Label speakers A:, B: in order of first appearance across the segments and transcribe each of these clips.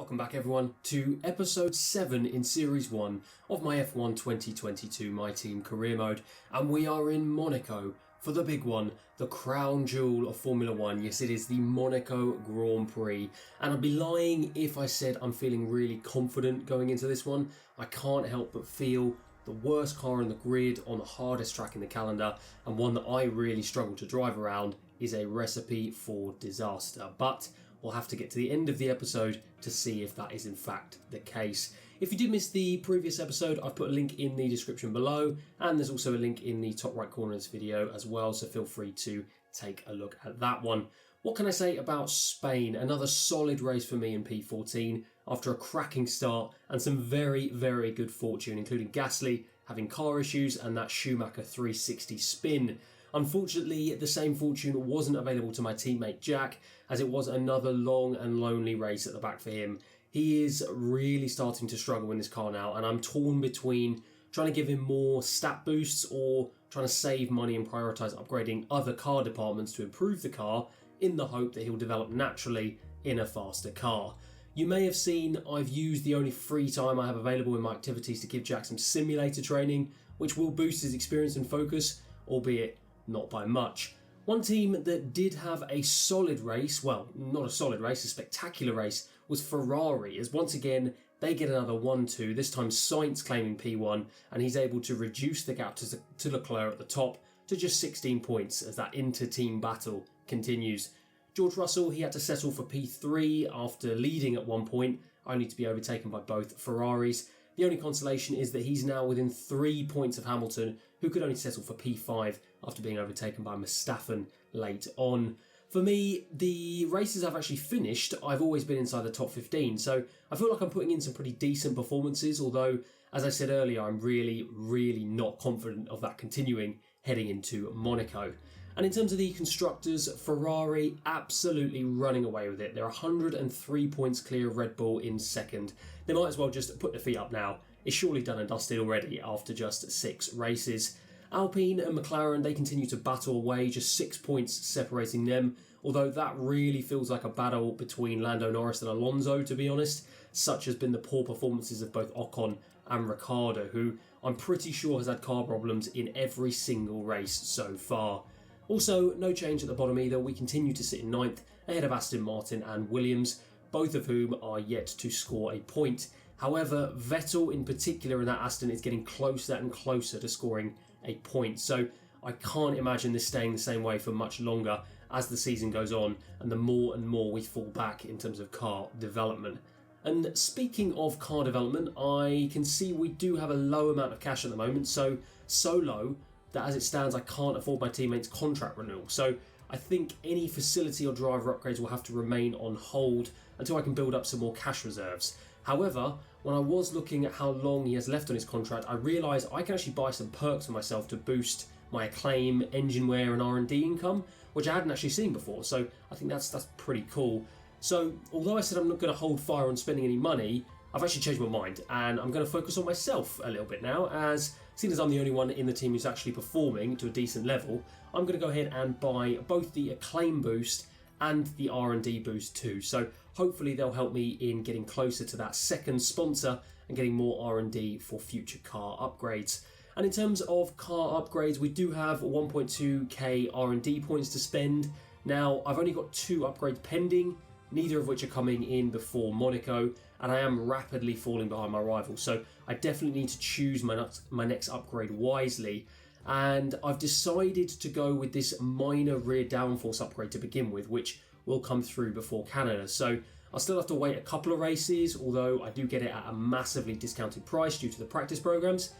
A: welcome back everyone to episode 7 in series 1 of my F1 2022 My Team career mode, and we are in Monaco for the big one, the crown jewel of Formula 1. Yes, it is the Monaco Grand Prix, and I'd be lying if I said I'm feeling really confident going into this one. I can't help but feel the worst car on the grid on the hardest track in the calendar, and one that I really struggle to drive around, is a recipe for disaster. But we'll have to get to the end of the episode to see if that is in fact the case. If you did miss the previous episode, I've put a link in the description below, and there's also a link in the top right corner of this video as well, so feel free to take a look at that one. What can I say about Spain? Another solid race for me in P14 after a cracking start and some very, very good fortune, including Gasly having car issues and that Schumacher 360 spin. Unfortunately, the same fortune wasn't available to my teammate Jack, as it was another long and lonely race at the back for him. He is really starting to struggle in this car now, and I'm torn between trying to give him more stat boosts or trying to save money and prioritise upgrading other car departments to improve the car in the hope that he'll develop naturally in a faster car. You may have seen I've used the only free time I have available in my activities to give Jack some simulator training, which will boost his experience and focus, albeit not by much. One team that did have a solid race, well, not a solid race, a spectacular race, was Ferrari, as once again they get another 1-2, this time Sainz claiming P1, and he's able to reduce the gap to Leclerc at the top to just 16 points as that inter-team battle continues. George Russell, he had to settle for P3 after leading at one point, only to be overtaken by both Ferraris. The only consolation is that he's now within 3 points of Hamilton, who could only settle for P5 after being overtaken by Verstappen late on. For me, the races I've actually finished, I've always been inside the top 15, so I feel like I'm putting in some pretty decent performances, although, as I said earlier, I'm really not confident of that continuing heading into Monaco. And in terms of the constructors, Ferrari absolutely running away with it. They're 103 points clear of Red Bull in second. They might as well just put their feet up now. It's surely done and dusted already after just 6 races. Alpine and McLaren, they continue to battle away, just 6 points separating them, although that really feels like a battle between Lando Norris and Alonso, to be honest. Such has been the poor performances of both Ocon and Ricciardo, who I'm pretty sure has had car problems in every single race so far. Also, no change at the bottom either. We continue to sit in 9th, ahead of Aston Martin and Williams, both of whom are yet to score a point. However, Vettel in particular in that Aston is getting closer and closer to scoring a point. So I can't imagine this staying the same way for much longer as the season goes on and the more and more we fall back in terms of car development. And speaking of car development, I can see we do have a low amount of cash at the moment, so low that as it stands I can't afford my teammates' contract renewal. So I think any facility or driver upgrades will have to remain on hold until I can build up some more cash reserves. However, when I was looking at how long he has left on his contract, I realised I can actually buy some perks for myself to boost my acclaim, engine wear and R&D income, which I hadn't actually seen before, so I think that's pretty cool. So although I said I'm not going to hold fire on spending any money, I've actually changed my mind and I'm going to focus on myself a little bit now, as seeing as I'm the only one in the team who's actually performing to a decent level, I'm going to go ahead and buy both the acclaim boost and the R&D boost too. So hopefully they'll help me in getting closer to that second sponsor and getting more R&D for future car upgrades. And in terms of car upgrades, we do have 1.2k R&D points to spend. Now, I've only got 2 upgrades pending, neither of which are coming in before Monaco, and I am rapidly falling behind my rivals, so I definitely need to choose my next upgrade wisely. And I've decided to go with this minor rear downforce upgrade to begin with, which will come through before Canada. So I'll still have to wait a couple of races, although I do get it at a massively discounted price due to the practice programs,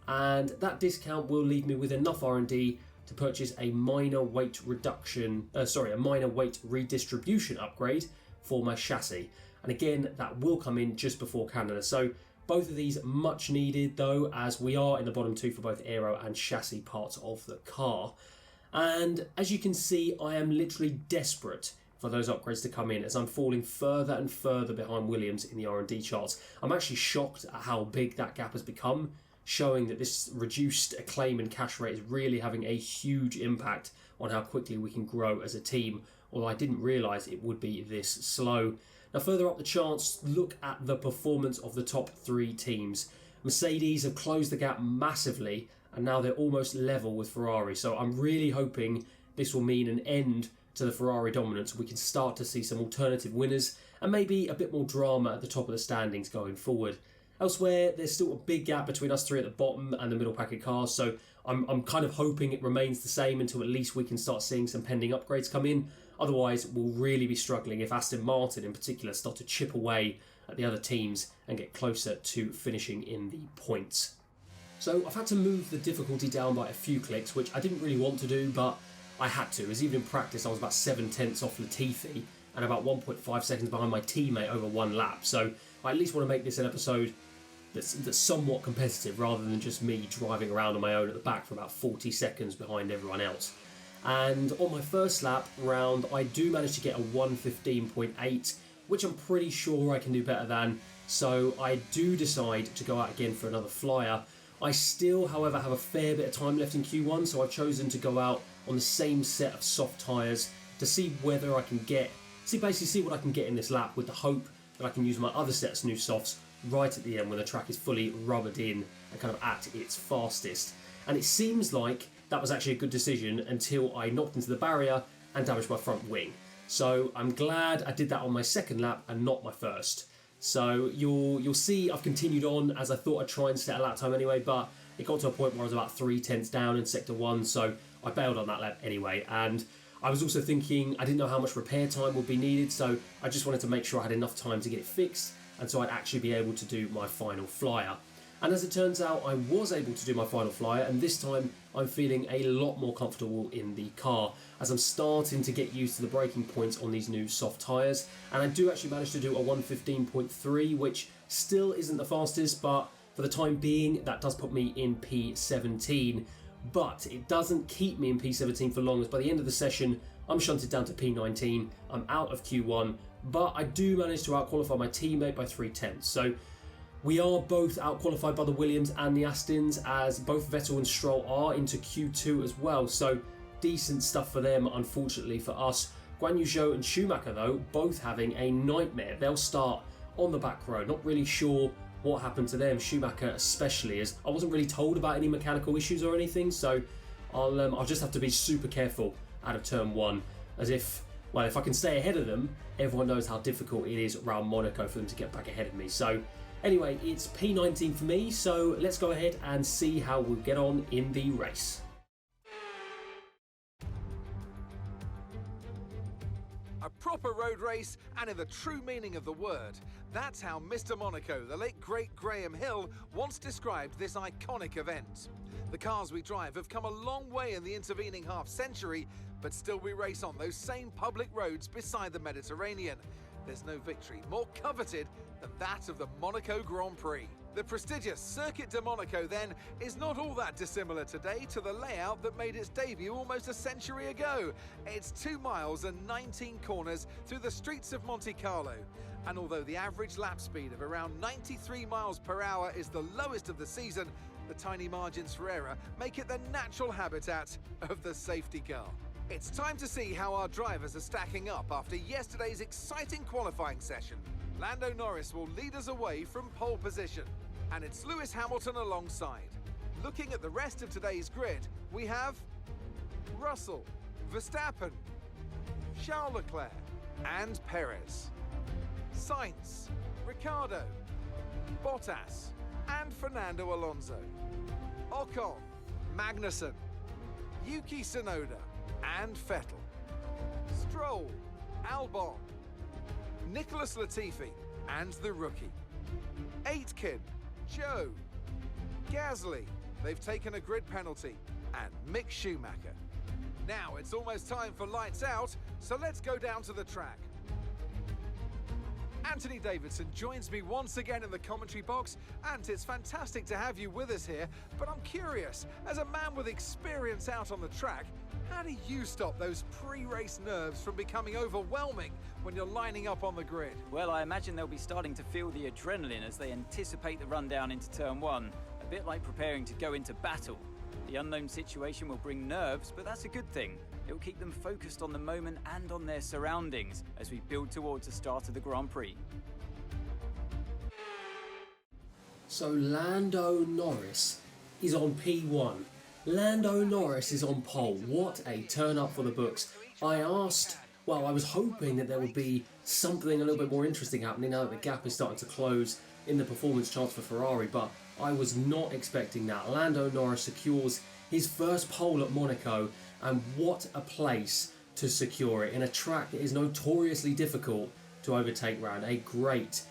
A: and that discount will leave me with enough R&D to purchase a minor weight redistribution upgrade for my chassis. And again, that will come in just before Canada. So both of these much needed though, as we are in the bottom 2 for both aero and chassis parts of the car. And as you can see, I am literally desperate for those upgrades to come in, as I'm falling further and further behind Williams in the R&D charts. I'm actually shocked at how big that gap has become, showing that this reduced acclaim and cash rate is really having a huge impact on how quickly we can grow as a team, although I didn't realise it would be this slow. Now further up the charts, look at the performance of the top 3 teams. Mercedes have closed the gap massively and now they're almost level with Ferrari. So I'm really hoping this will mean an end to the Ferrari dominance. We can start to see some alternative winners and maybe a bit more drama at the top of the standings going forward. Elsewhere, there's still a big gap between us 3 at the bottom and the middle pack of cars, so I'm kind of hoping it remains the same until at least we can start seeing some pending upgrades come in. Otherwise, we'll really be struggling if Aston Martin in particular start to chip away at the other teams and get closer to finishing in the points. So I've had to move the difficulty down by a few clicks, which I didn't really want to do, but I had to, as even in practice I was about 7/10 off Latifi and about 1.5 seconds behind my teammate over 1 lap. So I at least want to make this an episode that's somewhat competitive rather than just me driving around on my own at the back for about 40 seconds behind everyone else. And on my first lap round, I do manage to get a 1:15.8, which I'm pretty sure I can do better than. So I do decide to go out again for another flyer. I still, however, have a fair bit of time left in Q1, so I've chosen to go out on the same set of soft tyres to see whether I can see what I can get in this lap, with the hope that I can use my other sets of new softs right at the end when the track is fully rubbered in and kind of at its fastest. And it seems like that was actually a good decision until I knocked into the barrier and damaged my front wing. So I'm glad I did that on my second lap and not my first. So you'll see I've continued on, as I thought I'd try and set a lap time anyway, but it got to a point where I was about 3/10 down in sector 1, so I bailed on that lap anyway. And I was also thinking I didn't know how much repair time would be needed, so I just wanted to make sure I had enough time to get it fixed, and so I'd actually be able to do my final flyer. And as it turns out, I was able to do my final flyer, and this time I'm feeling a lot more comfortable in the car as I'm starting to get used to the braking points on these new soft tyres. And I do actually manage to do a 1:15.3, which still isn't the fastest, but for the time being, that does put me in P17. But it doesn't keep me in P17 for long, as by the end of the session, I'm shunted down to P19. I'm out of Q1, but I do manage to outqualify my teammate by 3/10. So we are both outqualified by the Williams and the Astons, as both Vettel and Stroll are into Q2 as well. So decent stuff for them, unfortunately for us. Guan Yu Zhou and Schumacher, though, both having a nightmare. They'll start on the back row. Not really sure what happened to them, Schumacher especially, as I wasn't really told about any mechanical issues or anything. So I'll just have to be super careful out of turn 1, as if I can stay ahead of them, everyone knows how difficult it is around Monaco for them to get back ahead of me. So anyway, it's P19 for me, so let's go ahead and see how we'll get on in the race.
B: A proper road race, and in the true meaning of the word. That's how Mr. Monaco, the late great Graham Hill, once described this iconic event. The cars we drive have come a long way in the intervening half-century, but still we race on those same public roads beside the Mediterranean. There's no victory more coveted than that of the Monaco Grand Prix. The prestigious Circuit de Monaco, then, is not all that dissimilar today to the layout that made its debut almost a century ago. It's 2 miles and 19 corners through the streets of Monte Carlo. And although the average lap speed of around 93 miles per hour is the lowest of the season, the tiny margins for error make it the natural habitat of the safety car. It's time to see how our drivers are stacking up after yesterday's exciting qualifying session. Lando Norris will lead us away from pole position, and it's Lewis Hamilton alongside. Looking at the rest of today's grid, we have Russell, Verstappen, Charles Leclerc, and Perez, Sainz, Ricciardo, Bottas, and Fernando Alonso, Ocon, Magnussen, Yuki Tsunoda, and Vettel, Stroll, Albon, Nicholas Latifi, and the rookie, Aitken, Joe, Gasly, they've taken a grid penalty, and Mick Schumacher. Now it's almost time for lights out, so let's go down to the track. Anthony Davidson joins me once again in the commentary box, and it's fantastic to have you with us here, but I'm curious, as a man with experience out on the track, how do you stop those pre-race nerves from becoming overwhelming when you're lining up on the grid?
C: Well, I imagine they'll be starting to feel the adrenaline as they anticipate the rundown into turn 1, a bit like preparing to go into battle. The unknown situation will bring nerves, but that's a good thing. It will keep them focused on the moment and on their surroundings as we build towards the start of the Grand Prix.
A: So Lando Norris is on P1. Lando Norris is on pole. What a turn up for the books. I was hoping that there would be something a little bit more interesting happening now that the gap is starting to close in the performance chance for Ferrari, but I was not expecting that. Lando Norris secures his first pole at Monaco, and what a place to secure it in a track that is notoriously difficult to overtake round. A great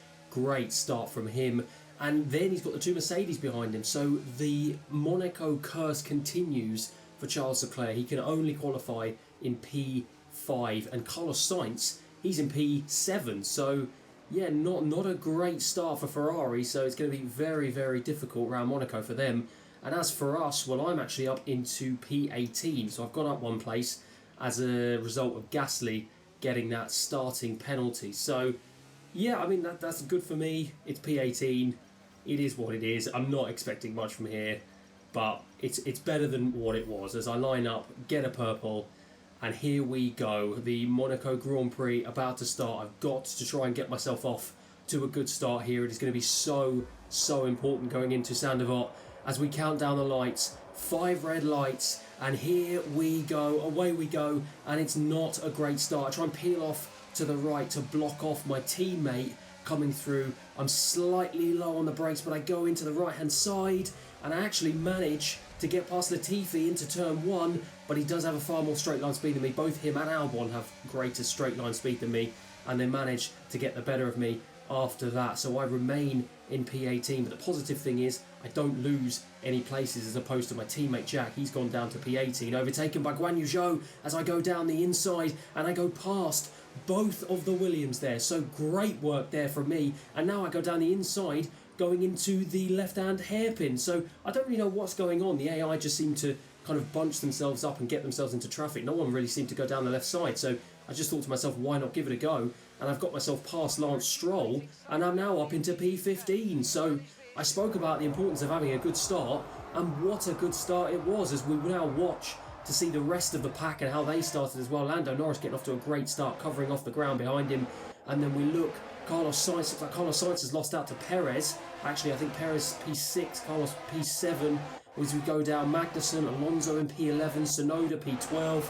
A: start from him. And then he's got the two Mercedes behind him. So the Monaco curse continues for Charles Leclerc. He can only qualify in P5. And Carlos Sainz, he's in P7. So, yeah, not a great start for Ferrari. So it's going to be very, very difficult around Monaco for them. And as for us, well, I'm actually up into P18. So I've gone up one place as a result of Gasly getting that starting penalty. So, yeah, I mean, that's good for me. It's P18. It is what it is. I'm not expecting much from here, but it's better than what it was. As I line up, get a purple, and here we go. The Monaco Grand Prix about to start. I've got to try and get myself off to a good start here. It is going to be so important going into Saint-Devote as we count down the lights. 5 red lights, and here we go. Away we go, and it's not a great start. I try and peel off to the right to block off my teammate coming through. I'm slightly low on the brakes, but I go into the right hand side and I actually manage to get past Latifi into turn 1, but he does have a far more straight line speed than me. Both him and Albon have greater straight line speed than me, and they manage to get the better of me after that. So I remain in P18, but the positive thing is I don't lose any places as opposed to my teammate Jack. He's gone down to P18, overtaken by Guan Yu Zhou as I go down the inside and I go past both of the Williams there. So great work there from me, and now I go down the inside going into the left-hand hairpin. So I don't really know what's going on. The AI just seem to kind of bunch themselves up and get themselves into traffic. No one really seemed to go down the left side, so I just thought to myself, why not give it a go? And I've got myself past Lance Stroll, and I'm now up into P15. So I spoke about the importance of having a good start, and what a good start it was as we now watch to see the rest of the pack and how they started as well. Lando Norris getting off to a great start, covering off the ground behind him, and then we look, Carlos Sainz, looks like Carlos Sainz has lost out to Perez. Actually, I think Perez P6, Carlos P7, as we go down, Magnussen, Alonso in P11, Tsunoda P12,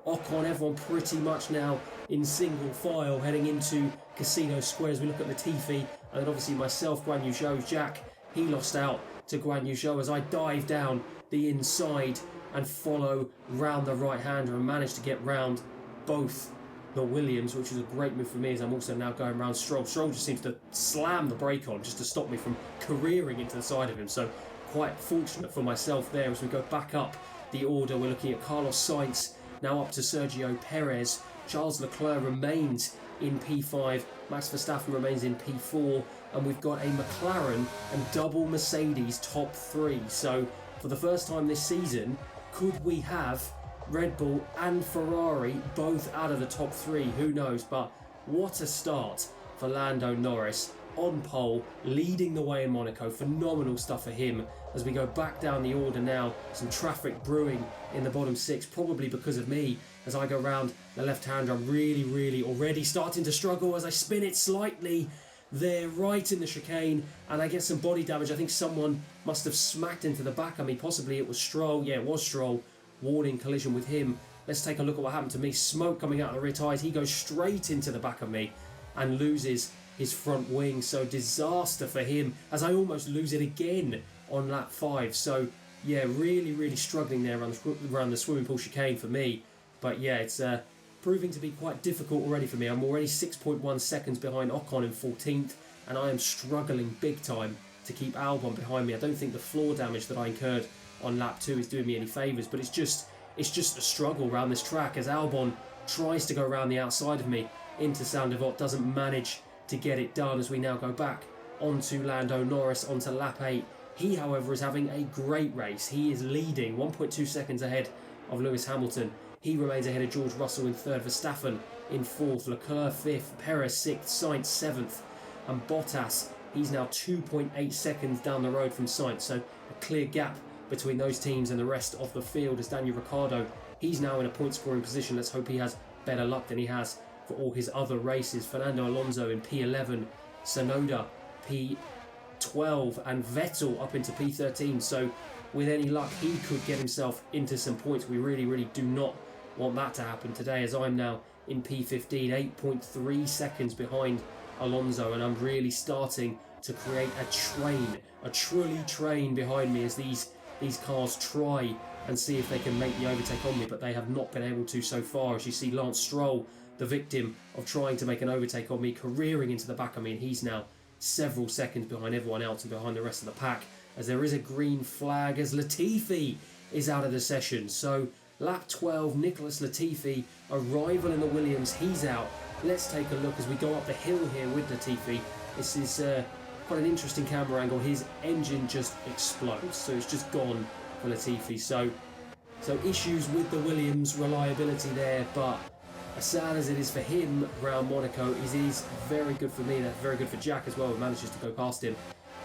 A: Ocon, everyone pretty much now in single file heading into Casino Square as we look at Latifi, and then obviously myself, Guan Yu Zhou, Jack, he lost out to Guan Yu Zhou as I dive down the inside and follow round the right-hander and manage to get round both the Williams, which is a great move for me as I'm also now going round Stroll. Stroll just seems to slam the brake on just to stop me from careering into the side of him, so quite fortunate for myself there. As we go back up the order, we're looking at Carlos Sainz, now up to Sergio Perez. Charles Leclerc remains in P5, Max Verstappen remains in P4, and we've got a McLaren and double Mercedes top 3. So for the first time this season, could we have Red Bull and Ferrari both out of the top 3? Who knows, but what a start for Lando Norris on pole, leading the way in Monaco. Phenomenal stuff for him. As we go back down the order now, some traffic brewing in the bottom 6, probably because of me. As I go round the left-hander, I'm really already starting to struggle as I spin it slightly there right in the chicane, and I get some body damage. I think someone must have smacked into the back of me. Possibly it was Stroll. Yeah, it was Stroll. Warning collision with him. Let's take a look at what happened to me. Smoke coming out of the rear tyres. He goes straight into the back of me and loses his front wing. So disaster for him as I almost lose it again on lap 5. So yeah, really struggling there around the swimming pool chicane for me. But yeah, it's proving to be quite difficult already for me. I'm already 6.1 seconds behind Ocon in 14th, and I am struggling big time to keep Albon behind me. I don't think the floor damage that I incurred on lap 2 is doing me any favours, but it's just a struggle around this track as Albon tries to go around the outside of me into Saint-Devote, doesn't manage to get it done as we now go back onto Lando Norris onto lap 8. He, however, is having a great race. He is leading 1.2 seconds ahead of Lewis Hamilton. He remains ahead of George Russell in 3rd, Verstappen in 4th, Leclerc 5th, Perez 6th, Sainz 7th, and Bottas, he's now 2.8 seconds down the road from Sainz, so a clear gap between those teams and the rest of the field as Daniel Ricciardo He's now in a point scoring position. Let's hope he has better luck than he has for all his other races. Fernando Alonso in P11, Tsunoda P12, and Vettel up into P13. So with any luck, he could get himself into some points. We really do not want that to happen today, as I'm now in P15, 8.3 seconds behind Alonso, and I'm really starting to create a trolley train behind me as these cars try and see if they can make the overtake on me, but they have not been able to so far. As you see, Lance Stroll, the victim of trying to make an overtake on me, careering into the back of me, and he's now several seconds behind everyone else and behind the rest of the pack, as there is a green flag as Latifi is out of the session. So lap 12, Nicholas Latifi, a rival in the Williams, he's out. Let's take a look as we go up the hill here with Latifi. This is quite an interesting camera angle. His engine just explodes, so it's just gone for Latifi. So issues with the Williams reliability there, but as sad as it is for him around Monaco, it is very good for me, and that's very good for Jack as well, who manages to go past him.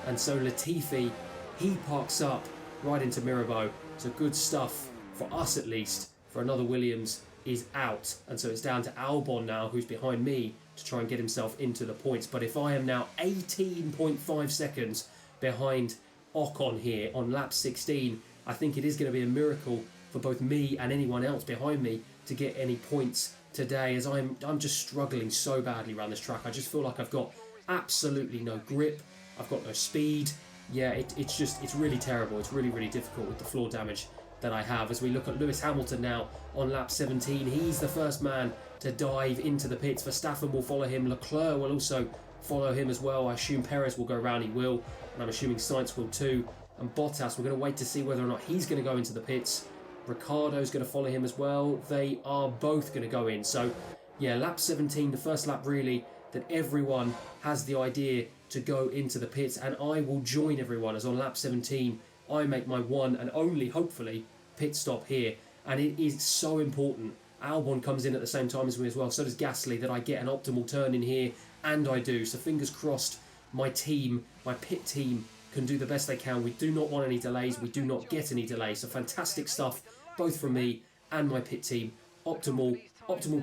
A: And so Latifi, he parks up right into Mirabeau. So good stuff for us, at least. For another Williams is out, and so it's down to Albon now, who's behind me, to try and get himself into the points. But if I am now 18.5 seconds behind Ocon here on lap 16, I think it is going to be a miracle for both me and anyone else behind me to get any points today, as I'm just struggling so badly around this track. I just feel like I've got absolutely no grip, I've got no speed. Yeah, it's really terrible. It's really difficult with the floor damage that I have. As we look at Lewis Hamilton now on lap 17, he's the first man to dive into the pits. Verstappen will follow him, Leclerc will also follow him as well. I assume Perez will go around, he will, and I'm assuming Sainz will too. And Bottas, we're going to wait to see whether or not he's going to go into the pits. Ricciardo's going to follow him as well. They are both going to go in. So yeah, lap 17, the first lap really that everyone has the idea to go into the pits, and I will join everyone, as on lap 17 I make my one and only, hopefully, pit stop here. And it is so important. Albon comes in at the same time as me as well, so does Gasly, that I get an optimal turn in here, and I do. So fingers crossed my team, my pit team, can do the best they can. We do not want any delays, we do not get any delays. So fantastic stuff, both from me and my pit team. Optimal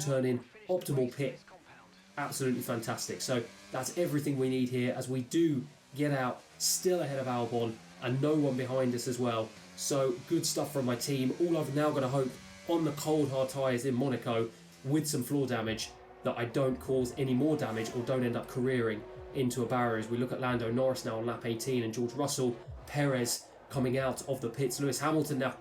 A: turn in, optimal pit. Absolutely fantastic. So that's everything we need here, as we do get out still ahead of Albon and no one behind us as well. So good stuff from my team. All I've now got to hope on the cold hard tyres in Monaco with some floor damage that I don't cause any more damage or don't end up careering into a barrier. As we look at Lando Norris now on lap 18 and George Russell, Perez coming out of the pits. Lewis Hamilton now,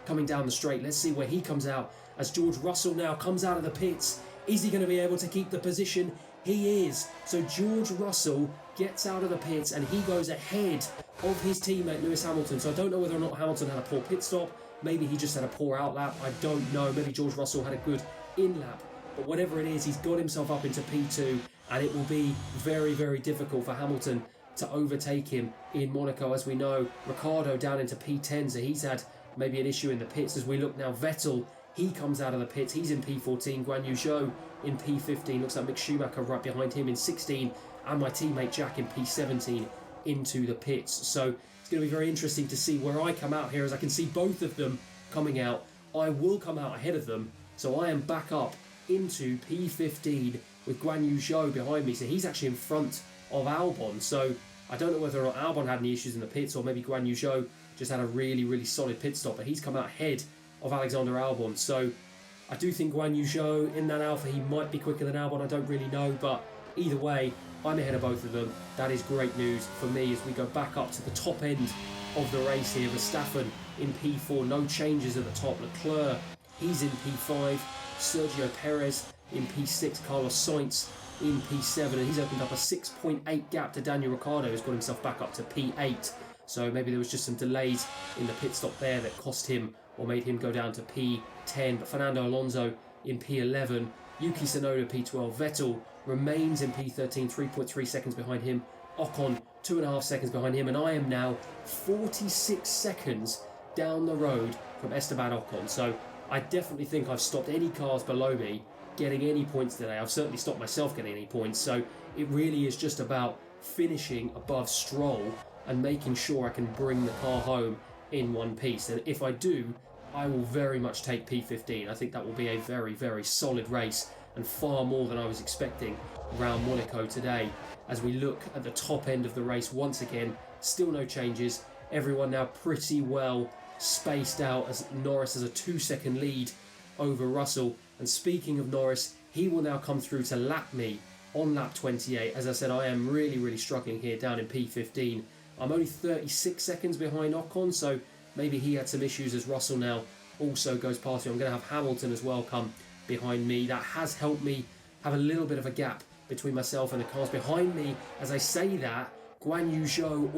A: coming down the straight. Let's see where he comes out as George Russell now comes out of the pits. Is he going to be able to keep the position? He is. So George Russell gets out of the pits and he goes ahead of his teammate Lewis Hamilton. So I don't know whether or not Hamilton had a poor pit stop. Maybe he just had a poor out lap. I don't know. Maybe George Russell had a good in lap. But whatever it is, he's got himself up into P2, and it will be very difficult for Hamilton to overtake him in Monaco. As we know, Ricciardo down into P10, so he's had maybe an issue in the pits. As we look now, Vettel, he comes out of the pits, he's in P14, Guan Yu Zhou in P15, looks like Mick Schumacher right behind him in 16, and my teammate Jack in P17 into the pits. So it's going to be very interesting to see where I come out here, as I can see both of them coming out. I will come out ahead of them, so I am back up into P15 with Guan Yu Zhou behind me, so he's actually in front of Albon. So I don't know whether or not Albon had any issues in the pits, or maybe Guan Yu Zhou just had a really solid pit stop, but he's come out ahead of Alexander Albon. So I do think Guan Yu Zhou in that Alpha, he might be quicker than Albon, I don't really know, but either way, I'm ahead of both of them. That is great news for me as we go back up to the top end of the race here. Verstappen in P4, no changes at the top. Leclerc, he's in P5. Sergio Perez in P6. Carlos Sainz in P7, and he's opened up a 6.8 gap to Daniel Ricciardo, who's got himself back up to P8. So maybe there was just some delays in the pit stop there that cost him or made him go down to P10. But Fernando Alonso in P11, Yuki Tsunoda P12, Vettel remains in P13, 3.3 seconds behind him. Ocon 2.5 seconds behind him, and I am now 46 seconds down the road from Esteban Ocon. So I definitely think I've stopped any cars below me getting any points today. I've certainly stopped myself getting any points. So it really is just about finishing above Stroll and making sure I can bring the car home in one piece. And if I do, I will very much take P15. I think that will be a very, very solid race and far more than I was expecting around Monaco today. As we look at the top end of the race once again, still no changes. Everyone now pretty well spaced out as Norris has a 2-second lead over Russell. And speaking of Norris, he will now come through to lap me on lap 28. As I said, I am really, really struggling here down in P15. I'm only 36 seconds behind Ocon, so maybe he had some issues as Russell now also goes past me. I'm going to have Hamilton as well come behind me. That has helped me have a little bit of a gap between myself and the cars behind me. As I say that, Guan Yu Zhou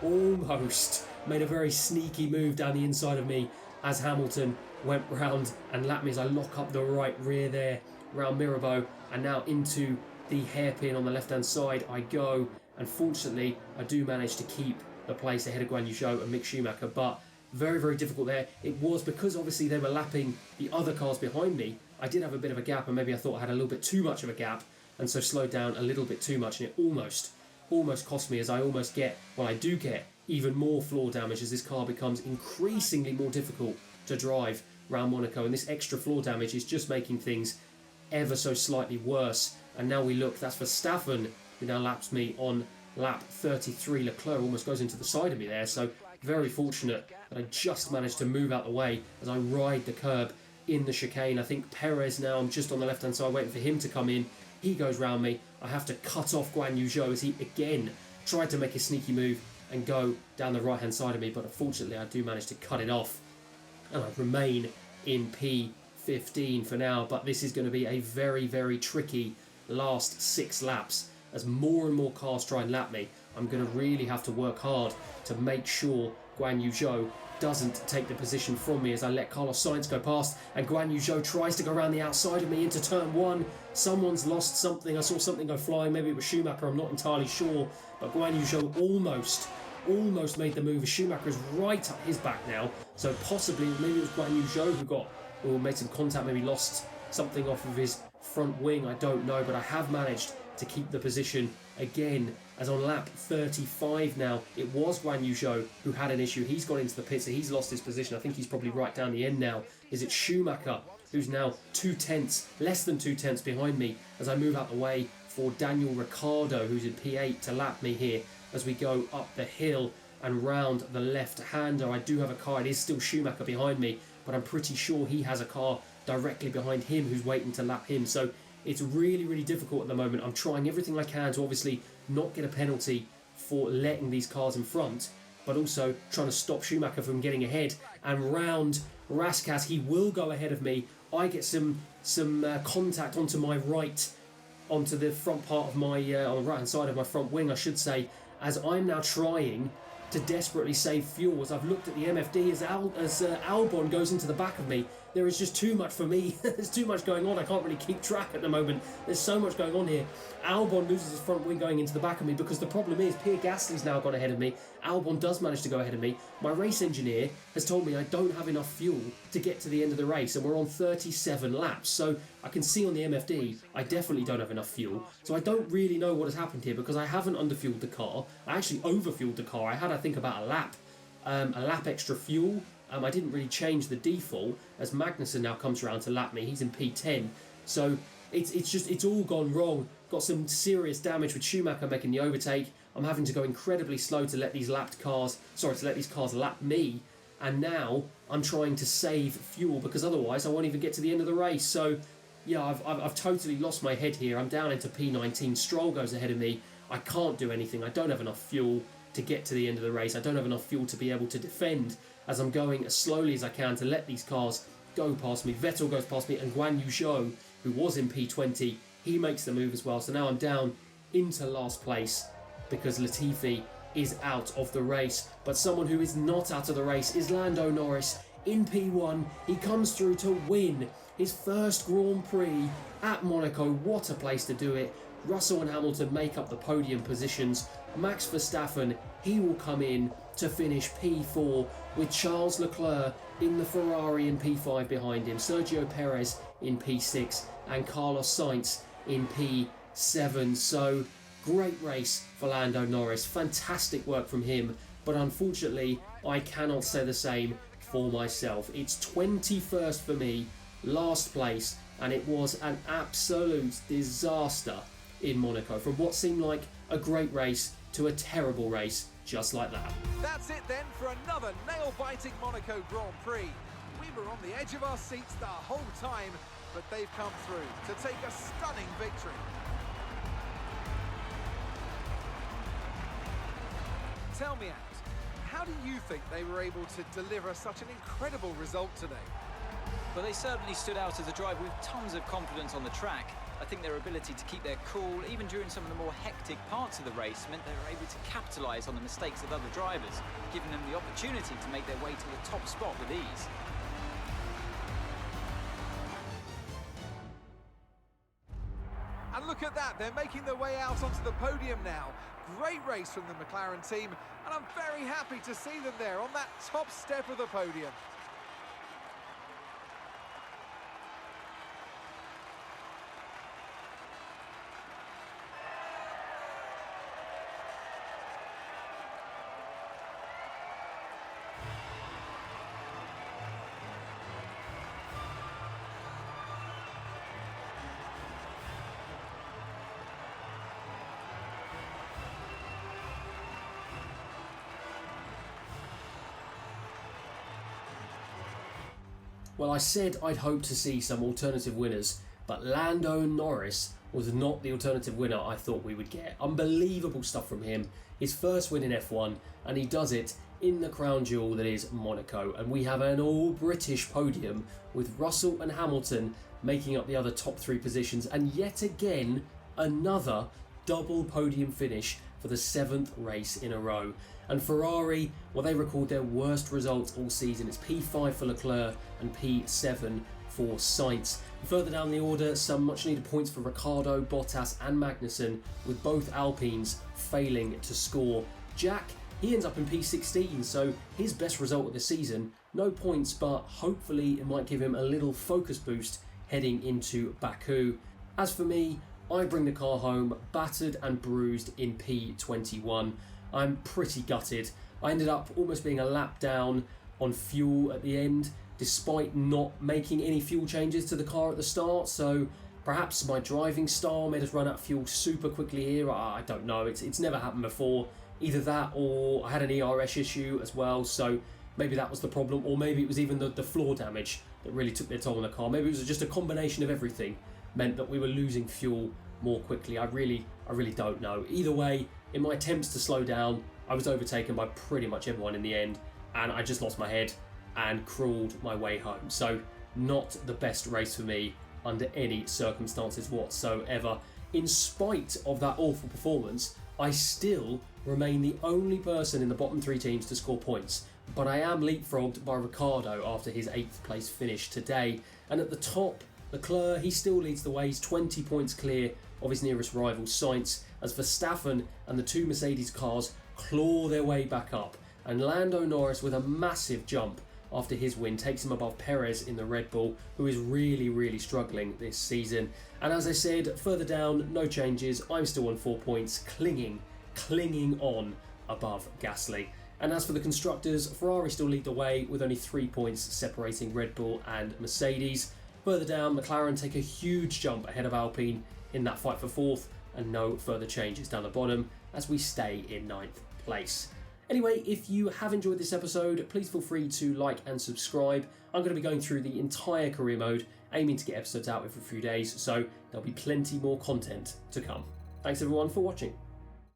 A: almost made a very sneaky move down the inside of me as Hamilton went round and lapped me as I lock up the right rear there around Mirabeau, and now into the hairpin on the left hand side I go. Unfortunately, I do manage to keep the place ahead of Guan Yu Zhou and Mick Schumacher, but very, very difficult there. It was because obviously they were lapping the other cars behind me. I did have a bit of a gap, and maybe I thought I had a little bit too much of a gap, and so slowed down a little bit too much, and it almost cost me, as I almost get, well, I do get even more floor damage as this car becomes increasingly more difficult to drive around Monaco, and this extra floor damage is just making things ever so slightly worse. And now we look, that's Verstappen, who now laps me on lap 33. Leclerc almost goes into the side of me there, so very fortunate that I just managed to move out the way as I ride the curb in the chicane. I think Perez now, I'm just on the left hand side waiting for him to come in. He goes round me. I have to cut off Guan Yu Zhou as he again tried to make a sneaky move and go down the right hand side of me, but unfortunately I do manage to cut it off and I remain in P15 for now. But this is going to be a very, very tricky last 6 laps as more and more cars try and lap me. I'm going to really have to work hard to make sure Guan Yu Zhou doesn't take the position from me as I let Carlos Sainz go past, and Guan Yu Zhou tries to go around the outside of me into turn 1. Someone's lost something. I saw something go flying. Maybe it was Schumacher, I'm not entirely sure, but Guan Yu Zhou almost made the move. Schumacher is right up his back now, so possibly maybe it was Guan Yu Zhou who made some contact, maybe lost something off of his front wing, I don't know, but I have managed to keep the position again. As on lap 35 now, it was Guan Yu Zhou who had an issue. He's gone into the pit, so he's lost his position. I think he's probably right down the end now. Is it Schumacher who's now less than 2 tenths behind me as I move out the way for Daniel Ricciardo, who's in P8, to lap me here as we go up the hill and round the left-hander. I do have a car. It is still Schumacher behind me, but I'm pretty sure he has a car directly behind him who's waiting to lap him. So it's really, really difficult at the moment. I'm trying everything I can to obviously not get a penalty for letting these cars in front, but also trying to stop Schumacher from getting ahead. And round Raskas, he will go ahead of me. I get some contact onto my right, onto the front part of my, on the right hand side of my front wing, I should say, as I'm now trying to desperately save fuel. As I've looked at the MFD as Albon goes into the back of me, there is just too much for me. There's too much going on. I can't really keep track at the moment. There's so much going on here. Albon loses his front wing going into the back of me because the problem is Pierre Gasly's now gone ahead of me. Albon does manage to go ahead of me. My race engineer has told me I don't have enough fuel to get to the end of the race, and we're on 37 laps. So I can see on the MFD I definitely don't have enough fuel. So I don't really know what has happened here because I haven't underfueled the car. I actually overfueled the car. I had, I think, about a lap extra fuel. I didn't really change the default as Magnussen now comes around to lap me. He's in P10. So it's all gone wrong. Got some serious damage with Schumacher making the overtake. I'm having to go incredibly slow to let these cars lap me. And now I'm trying to save fuel because otherwise I won't even get to the end of the race. So yeah, I've totally lost my head here. I'm down into P19. Stroll goes ahead of me. I can't do anything. I don't have enough fuel to get to the end of the race. I don't have enough fuel to be able to defend as I'm going as slowly as I can to let these cars go past me. Vettel goes past me, and Guan Yu Zhou, who was in P20, he makes the move as well. So now I'm down into last place because Latifi is out of the race. But someone who is not out of the race is Lando Norris in P1. He comes through to win his first Grand Prix at Monaco. What a place to do it. Russell and Hamilton make up the podium positions. Max Verstappen, he will come in to finish P4 with Charles Leclerc in the Ferrari in P5 behind him, Sergio Perez in P6 and Carlos Sainz in P7. So great race for Lando Norris, fantastic work from him, but unfortunately I cannot say the same for myself. It's 21st for me, last place, and it was an absolute disaster in Monaco. From what seemed like a great race to a terrible race, just like that.
B: That's it then for another nail-biting Monaco Grand Prix. We were on the edge of our seats the whole time, but they've come through to take a stunning victory. Tell me, Ant, how do you think they were able to deliver such an incredible result today?
C: But they certainly stood out as a driver with tons of confidence on the track. I think their ability to keep their cool, even during some of the more hectic parts of the race, meant they were able to capitalise on the mistakes of other drivers, giving them the opportunity to make their way to the top spot with ease.
B: And look at that, they're making their way out onto the podium now. Great race from the McLaren team, and I'm very happy to see them there on that top step of the podium.
A: Well, I said I'd hope to see some alternative winners, but Lando Norris was not the alternative winner I thought we would get. Unbelievable stuff from him. His first win in F1, and he does it in the crown jewel that is Monaco. And we have an all-British podium with Russell and Hamilton making up the other top three positions, and yet again another double podium finish for the 7th race in a row. And Ferrari, well, they record their worst results all season. It's P5 for Leclerc and P7 for Sainz. Further down the order, some much needed points for Ricciardo, Bottas and Magnussen, with both Alpines failing to score. Jack, he ends up in P16, so his best result of the season. No points, but hopefully it might give him a little focus boost heading into Baku. As for me, I bring the car home battered and bruised in P21. I'm pretty gutted. I ended up almost being a lap down on fuel at the end, despite not making any fuel changes to the car at the start, so perhaps my driving style made us run out of fuel super quickly here. I don't know, it's never happened before. Either that or I had an ERS issue as well, so maybe that was the problem, or maybe it was even the floor damage that really took their toll on the car. Maybe it was just a combination of everything meant that we were losing fuel more quickly. I really don't know. Either way, in my attempts to slow down, I was overtaken by pretty much everyone in the end, and I just lost my head and crawled my way home. So not the best race for me under any circumstances whatsoever. In spite of that awful performance, I still remain the only person in the bottom three teams to score points, but I am leapfrogged by Ricciardo after his 8th place finish today. And at the top, Leclerc, he still leads the way. He's 20 points clear of his nearest rival Sainz, as Verstappen and the two Mercedes cars claw their way back up, and Lando Norris, with a massive jump after his win, takes him above Perez in the Red Bull, who is really struggling this season. And as I said, further down, no changes. I'm still on 4 points, clinging on above Gasly. And as for the constructors, Ferrari still lead the way with only 3 points separating Red Bull and Mercedes. Further down, McLaren take a huge jump ahead of Alpine in that fight for 4th, and no further changes down the bottom as we stay in 9th place. Anyway, if you have enjoyed this episode, please feel free to like and subscribe. I'm going to be going through the entire career mode, aiming to get episodes out every few days, so there'll be plenty more content to come. Thanks everyone for watching.